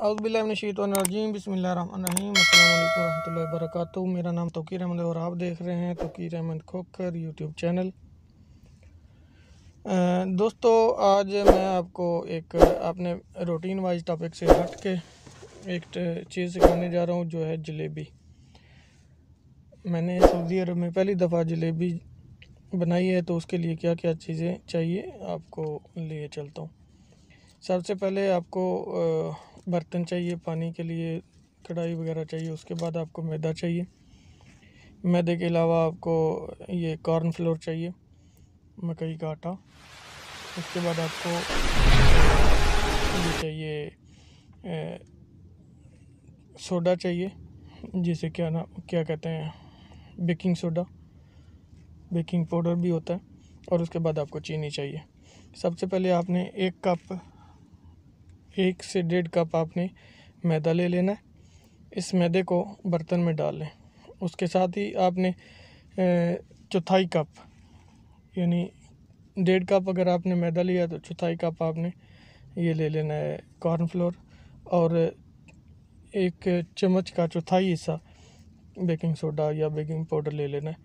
औज़ुबिल्लाहिमिनश्शैतानिर्रजीम बिस्मिल्लाहिर्रहमानिर्रहीम अस्सलाम वालेकुम रहमतुल्लाहि वबरकातुहू। मेरा नाम तौक़ीर अहमद है और आप देख रहे हैं तौक़ीर अहमद खोखर यूट्यूब चैनल। दोस्तों, आज मैं आपको एक अपने रूटीन वाइज टॉपिक से हट के एक चीज़ सिखाने जा रहा हूँ, जो है जलेबी। मैंने सऊदी अरब में पहली दफ़ा जलेबी बनाई है, तो उसके लिए क्या क्या चीज़ें चाहिए आपको लिए चलता हूँ। सबसे पहले आपको बर्तन चाहिए, पानी के लिए कढ़ाई वगैरह चाहिए। उसके बाद आपको मैदा चाहिए। मैदे के अलावा आपको ये कॉर्न फ्लोर चाहिए, मकई का आटा। उसके बाद आपको ये चाहिए सोडा चाहिए, जिसे क्या कहते हैं, बेकिंग सोडा, बेकिंग पाउडर भी होता है। और उसके बाद आपको चीनी चाहिए। सबसे पहले आपने 1 से 1.5 कप आपने मैदा ले लेना है। इस मैदे को बर्तन में डाल लें। उसके साथ ही आपने 1/4 कप, यानी 1.5 कप अगर आपने मैदा लिया तो 1/4 कप आपने ये ले लेना है कॉर्न फ्लोर, और 1 चम्मच का 1/4 हिस्सा बेकिंग सोडा या बेकिंग पाउडर ले लेना है।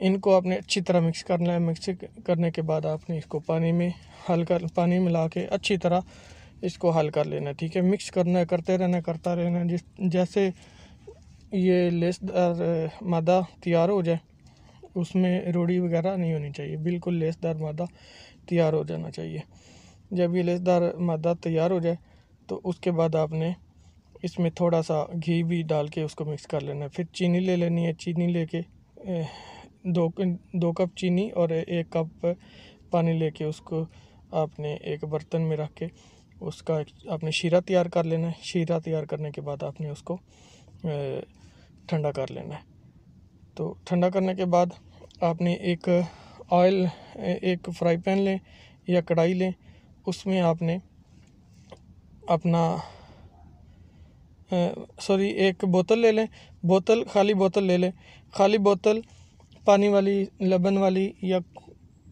इनको आपने अच्छी तरह मिक्स करना है। मिक्स करने के बाद आपने इसको पानी मिला के अच्छी तरह इसको हल कर लेना है। ठीक है, मिक्स करना है, करता रहना जैसे ये लेसदार मादा तैयार हो जाए, उसमें रोड़ी वगैरह नहीं होनी चाहिए, बिल्कुल लेसदार मादा तैयार हो जाना चाहिए। जब ये लेसदार मादा तैयार हो जाए तो उसके बाद आपने इसमें थोड़ा सा घी भी डाल के उसको मिक्स कर लेना है। फिर चीनी ले लेनी है। चीनी लेके 2 कप चीनी और 1 कप पानी लेके उसको आपने एक बर्तन में रख के उसका आपने शीरा तैयार कर लेना है। शीरा तैयार करने के बाद आपने उसको ठंडा कर लेना है। तो ठंडा करने के बाद आपने एक फ्राई पैन लें या कढ़ाई लें। उसमें आपने एक बोतल ले लें। खाली बोतल ले लें। खाली बोतल पानी वाली, लबन वाली या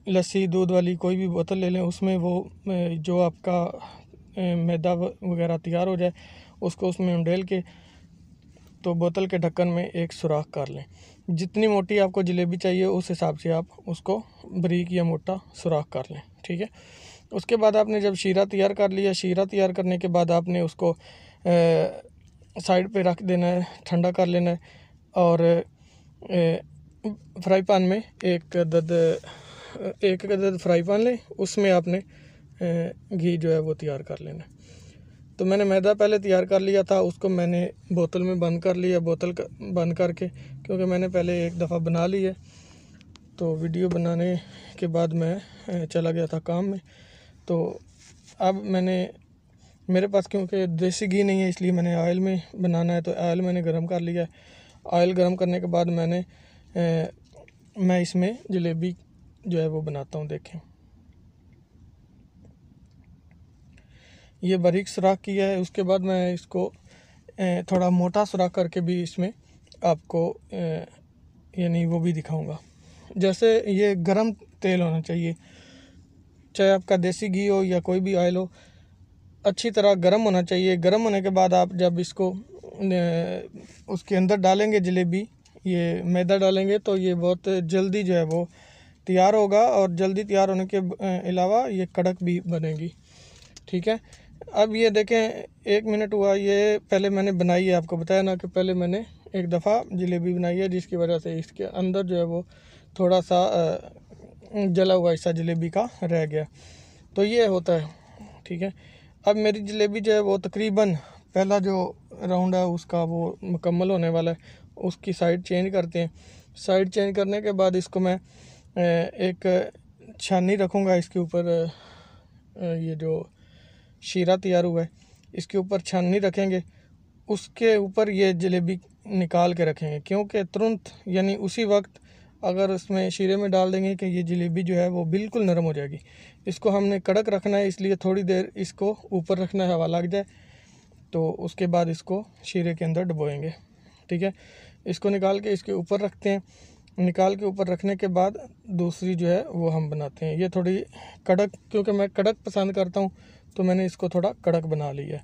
लस्सी दूध वाली कोई भी बोतल ले लें। उसमें वो जो आपका मैदा वगैरह तैयार हो जाए उसको उसमें उंडेल के तो बोतल के ढक्कन में एक सुराख कर लें। जितनी मोटी आपको जलेबी चाहिए उस हिसाब से आप उसको बारीक या मोटा सुराख कर लें। ठीक है, उसके बाद आपने जब शीरा तैयार कर लिया, शीरा तैयार करने के बाद आपने उसको साइड पे रख देना है, ठंडा कर लेना है। और फ्राई पैन में एक अदद फ्राई पैन लें। उसमें आपने घी जो है वो तैयार कर लेना है। तो मैंने मैदा पहले तैयार कर लिया था, उसको मैंने बोतल में बंद कर लिया। बंद करके, क्योंकि मैंने पहले एक दफ़ा बना ली है, तो वीडियो बनाने के बाद मैं चला गया था काम में। तो अब मेरे पास क्योंकि देसी घी नहीं है, इसलिए मैंने ऑयल में बनाना है। तो ऑयल मैंने गर्म कर लिया। ऑयल गर्म करने के बाद मैं इसमें जलेबी जो है वो बनाता हूँ। देखें, ये बारीक सुराख किया है। उसके बाद मैं इसको थोड़ा मोटा सुराख करके भी इसमें आपको यानी वो भी दिखाऊंगा। जैसे ये गरम तेल होना चाहिए, चाहे आपका देसी घी हो या कोई भी ऑयल हो, अच्छी तरह गरम होना चाहिए। गरम होने के बाद आप जब इसको उसके अंदर डालेंगे जलेबी, ये मैदा डालेंगे, तो ये बहुत जल्दी जो है वो तैयार होगा। और जल्दी तैयार होने के अलावा ये कड़क भी बनेगी। ठीक है, अब ये देखें 1 मिनट हुआ। ये पहले मैंने बनाई है, आपको बताया ना कि पहले मैंने एक दफ़ा जलेबी बनाई है, जिसकी वजह से इसके अंदर जो है वो थोड़ा सा जला हुआ हिस्सा जलेबी का रह गया। तो ये होता है। ठीक है, अब मेरी जलेबी जो है वो तकरीबन पहला जो राउंड है उसका वो मुकम्मल होने वाला है। उसकी साइड चेंज करते हैं। साइड चेंज करने के बाद इसको मैं एक छाननी रखूँगा। इसके ऊपर ये जो शीरा तैयार हुआ है, इसके ऊपर छाननी रखेंगे। उसके ऊपर ये जलेबी निकाल के रखेंगे, क्योंकि तुरंत यानी उसी वक्त अगर उसमें शीरे में डाल देंगे कि ये जलेबी जो है वो बिल्कुल नरम हो जाएगी। इसको हमने कड़क रखना है, इसलिए थोड़ी देर इसको ऊपर रखना है, हवा लग जाए। तो उसके बाद इसको शीरे के अंदर डुबोएंगे। ठीक है, इसको निकाल के इसके ऊपर रखते हैं। निकाल के ऊपर रखने के बाद दूसरी जो है वो हम बनाते हैं। ये थोड़ी कड़क, क्योंकि मैं कड़क पसंद करता हूँ, तो मैंने इसको थोड़ा कड़क बना लिया है।